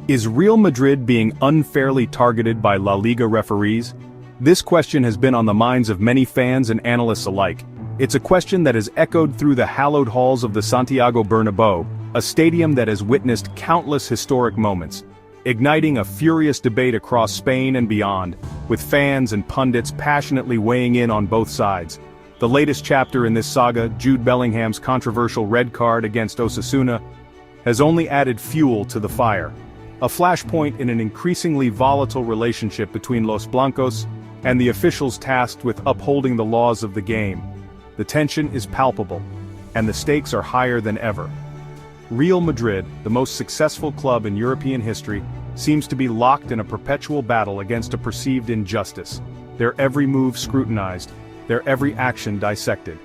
Is Real Madrid being unfairly targeted by La Liga referees? This question has been on the minds of many fans and analysts alike. It's a question that has echoed through the hallowed halls of the Santiago Bernabéu, a stadium that has witnessed countless historic moments, igniting a furious debate across Spain and beyond, with fans and pundits passionately weighing in on both sides. The latest chapter in this saga, Jude Bellingham's controversial red card against Osasuna, has only added fuel to the fire. A flashpoint in an increasingly volatile relationship between Los Blancos and the officials tasked with upholding the laws of the game. The tension is palpable, and the stakes are higher than ever. Real Madrid, the most successful club in European history, seems to be locked in a perpetual battle against a perceived injustice. Their every move scrutinized, their every action dissected,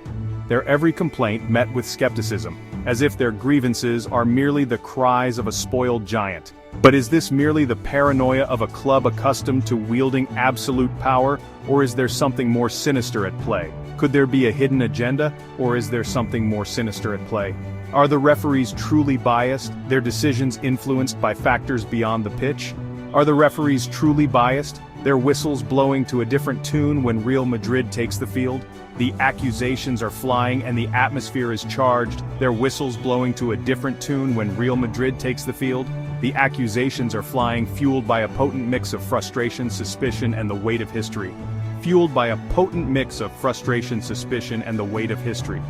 their every complaint met with skepticism, as if their grievances are merely the cries of a spoiled giant. But is this merely the paranoia of a club accustomed to wielding absolute power, or is there something more sinister at play? Could there be a hidden agenda, or is there something more sinister at play? Are the referees truly biased, their decisions influenced by factors beyond the pitch? Are the referees truly biased, their whistles blowing to a different tune when Real Madrid takes the field? The accusations are flying and the atmosphere is charged, their whistles blowing to a different tune when Real Madrid takes the field? The accusations are flying, fueled by a potent mix of frustration, suspicion, and the weight of history. Fueled by a potent mix of frustration, suspicion, and the weight of history.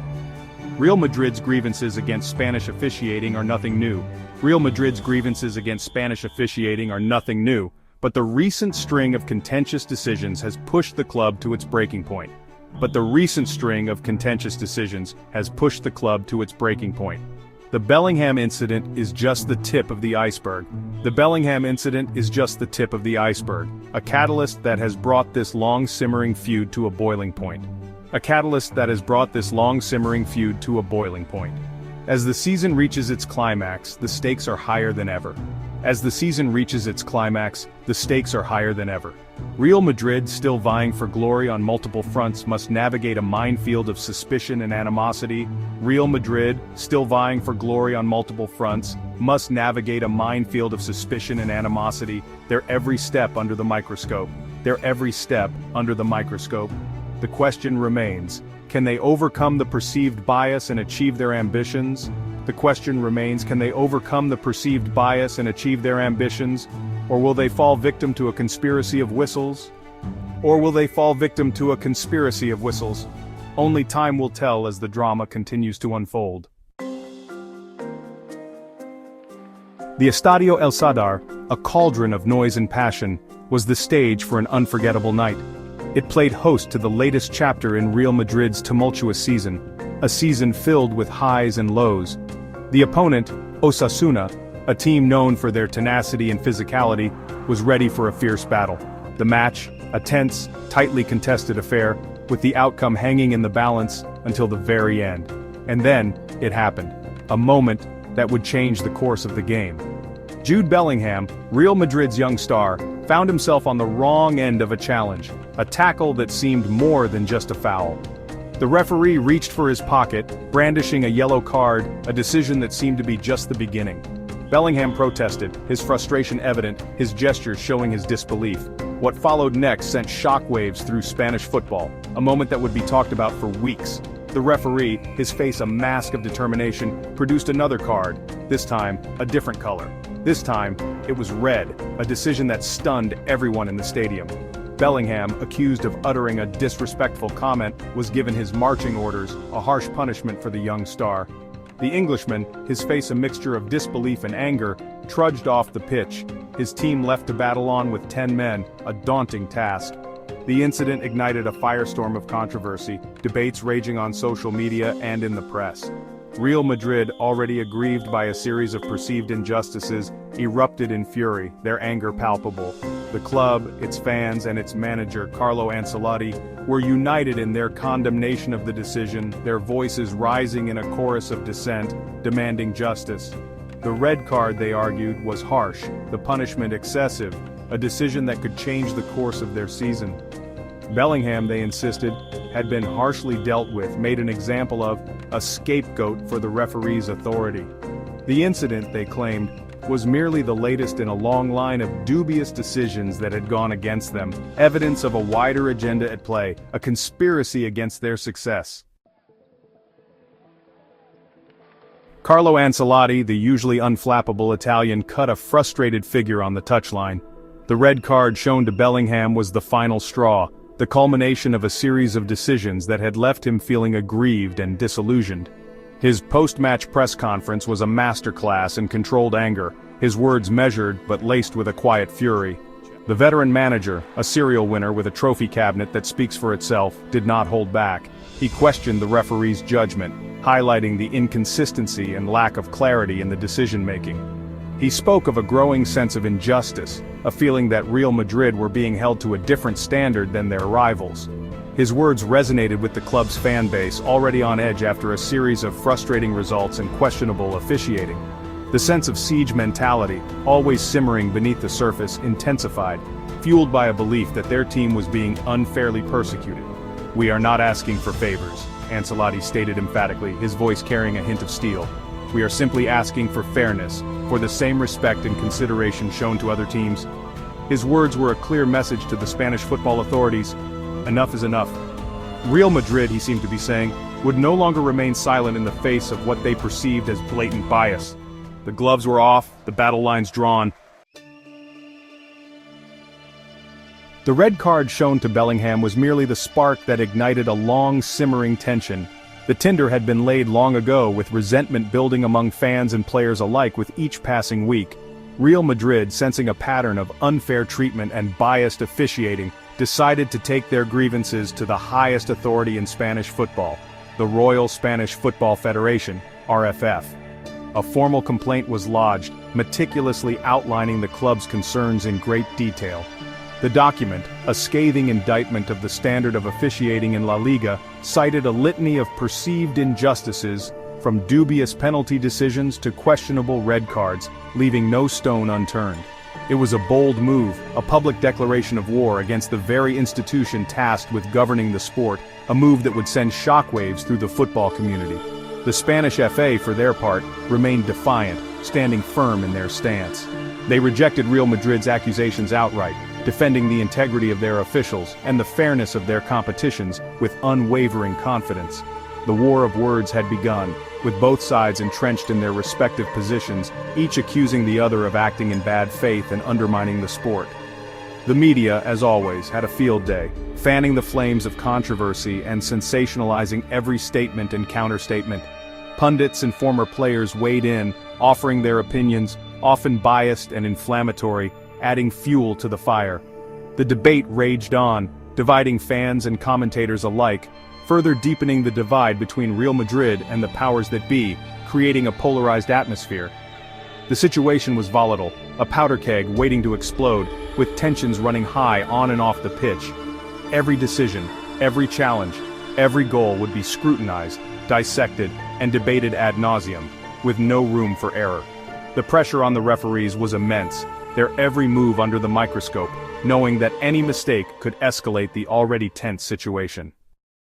Real Madrid's grievances against Spanish officiating are nothing new. Real Madrid's grievances against Spanish officiating are nothing new, but the recent string of contentious decisions has pushed the club to its breaking point. The Bellingham incident is just the tip of the iceberg. A catalyst that has brought this long-simmering feud to a boiling point. As the season reaches its climax, the stakes are higher than ever. Real Madrid, still vying for glory on multiple fronts, must navigate a minefield of suspicion and animosity. Their every step under the microscope. The question remains, can they overcome the perceived bias and achieve their ambitions? Or will they fall victim to a conspiracy of whistles? Only time will tell as the drama continues to unfold. The Estadio El Sadar, a cauldron of noise and passion, was the stage for an unforgettable night. It played host to the latest chapter in Real Madrid's tumultuous season, a season filled with highs and lows. The opponent, Osasuna, a team known for their tenacity and physicality, was ready for a fierce battle. The match, a tense, tightly contested affair, with the outcome hanging in the balance until the very end. And then, it happened. A moment that would change the course of the game. Jude Bellingham, Real Madrid's young star, found himself on the wrong end of a challenge, a tackle that seemed more than just a foul. The referee reached for his pocket, brandishing a yellow card, a decision that seemed to be just the beginning. Bellingham protested, his frustration evident, his gestures showing his disbelief. What followed next sent shockwaves through Spanish football, a moment that would be talked about for weeks. The referee, his face a mask of determination, produced another card, this time, a different color. This time, it was red, a decision that stunned everyone in the stadium. Bellingham, accused of uttering a disrespectful comment, was given his marching orders, a harsh punishment for the young star. The Englishman, his face a mixture of disbelief and anger, trudged off the pitch, his team left to battle on with 10 men, a daunting task. The incident ignited a firestorm of controversy, debates raging on social media and in the press. Real Madrid, already aggrieved by a series of perceived injustices, erupted in fury, their anger palpable. The club, its fans, and its manager, Carlo Ancelotti, were united in their condemnation of the decision, their voices rising in a chorus of dissent, demanding justice. The red card, they argued, was harsh, the punishment excessive, a decision that could change the course of their season. Bellingham, they insisted, had been harshly dealt with, made an example of, a scapegoat for the referee's authority. The incident, they claimed, was merely the latest in a long line of dubious decisions that had gone against them, evidence of a wider agenda at play, a conspiracy against their success. Carlo Ancelotti, the usually unflappable Italian, cut a frustrated figure on the touchline. The red card shown to Bellingham was the final straw, the culmination of a series of decisions that had left him feeling aggrieved and disillusioned. His post-match press conference was a masterclass in controlled anger, his words measured but laced with a quiet fury. The veteran manager, a serial winner with a trophy cabinet that speaks for itself, did not hold back. He questioned the referee's judgment, highlighting the inconsistency and lack of clarity in the decision-making. He spoke of a growing sense of injustice, a feeling that Real Madrid were being held to a different standard than their rivals. His words resonated with the club's fan base, already on edge after a series of frustrating results and questionable officiating. The sense of siege mentality, always simmering beneath the surface, intensified, fueled by a belief that their team was being unfairly persecuted. "We are not asking for favors," Ancelotti stated emphatically, his voice carrying a hint of steel. "We are simply asking for fairness, for the same respect and consideration shown to other teams." His words were a clear message to the Spanish football authorities. Enough is enough. Real Madrid, he seemed to be saying, would no longer remain silent in the face of what they perceived as blatant bias. The gloves were off, the battle lines drawn. The red card shown to Bellingham was merely the spark that ignited a long simmering tension. The tinder had been laid long ago, with resentment building among fans and players alike with each passing week. Real Madrid, sensing a pattern of unfair treatment and biased officiating, decided to take their grievances to the highest authority in Spanish football, the Royal Spanish Football Federation, RFF. A formal complaint was lodged, meticulously outlining the club's concerns in great detail. The document, a scathing indictment of the standard of officiating in La Liga, cited a litany of perceived injustices, from dubious penalty decisions to questionable red cards, leaving no stone unturned. It was a bold move, a public declaration of war against the very institution tasked with governing the sport, a move that would send shockwaves through the football community. The Spanish FA, for their part, remained defiant, standing firm in their stance. They rejected Real Madrid's accusations outright, defending the integrity of their officials and the fairness of their competitions with unwavering confidence. The war of words had begun, with both sides entrenched in their respective positions, each accusing the other of acting in bad faith and undermining the sport. The media, as always, had a field day, fanning the flames of controversy and sensationalizing every statement and counterstatement. Pundits and former players weighed in, offering their opinions, often biased and inflammatory, adding fuel to the fire. The debate raged on, dividing fans and commentators alike, further deepening the divide between Real Madrid and the powers that be, creating a polarized atmosphere. The situation was volatile, a powder keg waiting to explode, with tensions running high on and off the pitch. Every decision, every challenge, every goal would be scrutinized, dissected, and debated ad nauseum, with no room for error. The pressure on the referees was immense, their every move under the microscope, knowing that any mistake could escalate the already tense situation.